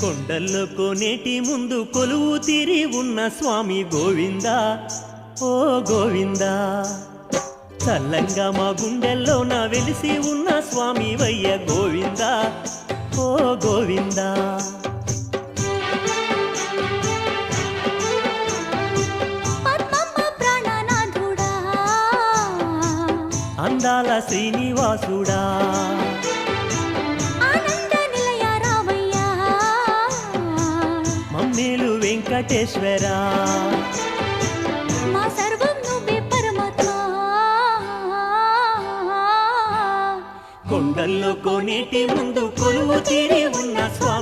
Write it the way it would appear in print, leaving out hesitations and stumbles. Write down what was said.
కొండల్లో కోనేటి ముందు కొలువు తీరి ఉన్న స్వామి గోవిందా ఓ గోవిందా చల్లంగా మా గుండెల్లో నా వెలిసి ఉన్న స్వామి వయ్య గోవిందా ఓ గోవిందా అందాల శ్రీనివాసుడా మమ్మేలు వెంకటేశ్వరా మా సర్వం నువ్వే పరమాత్మా కొండల్లో కోనేటి ముందు కొలువు తీరి ఉన్న స్వామి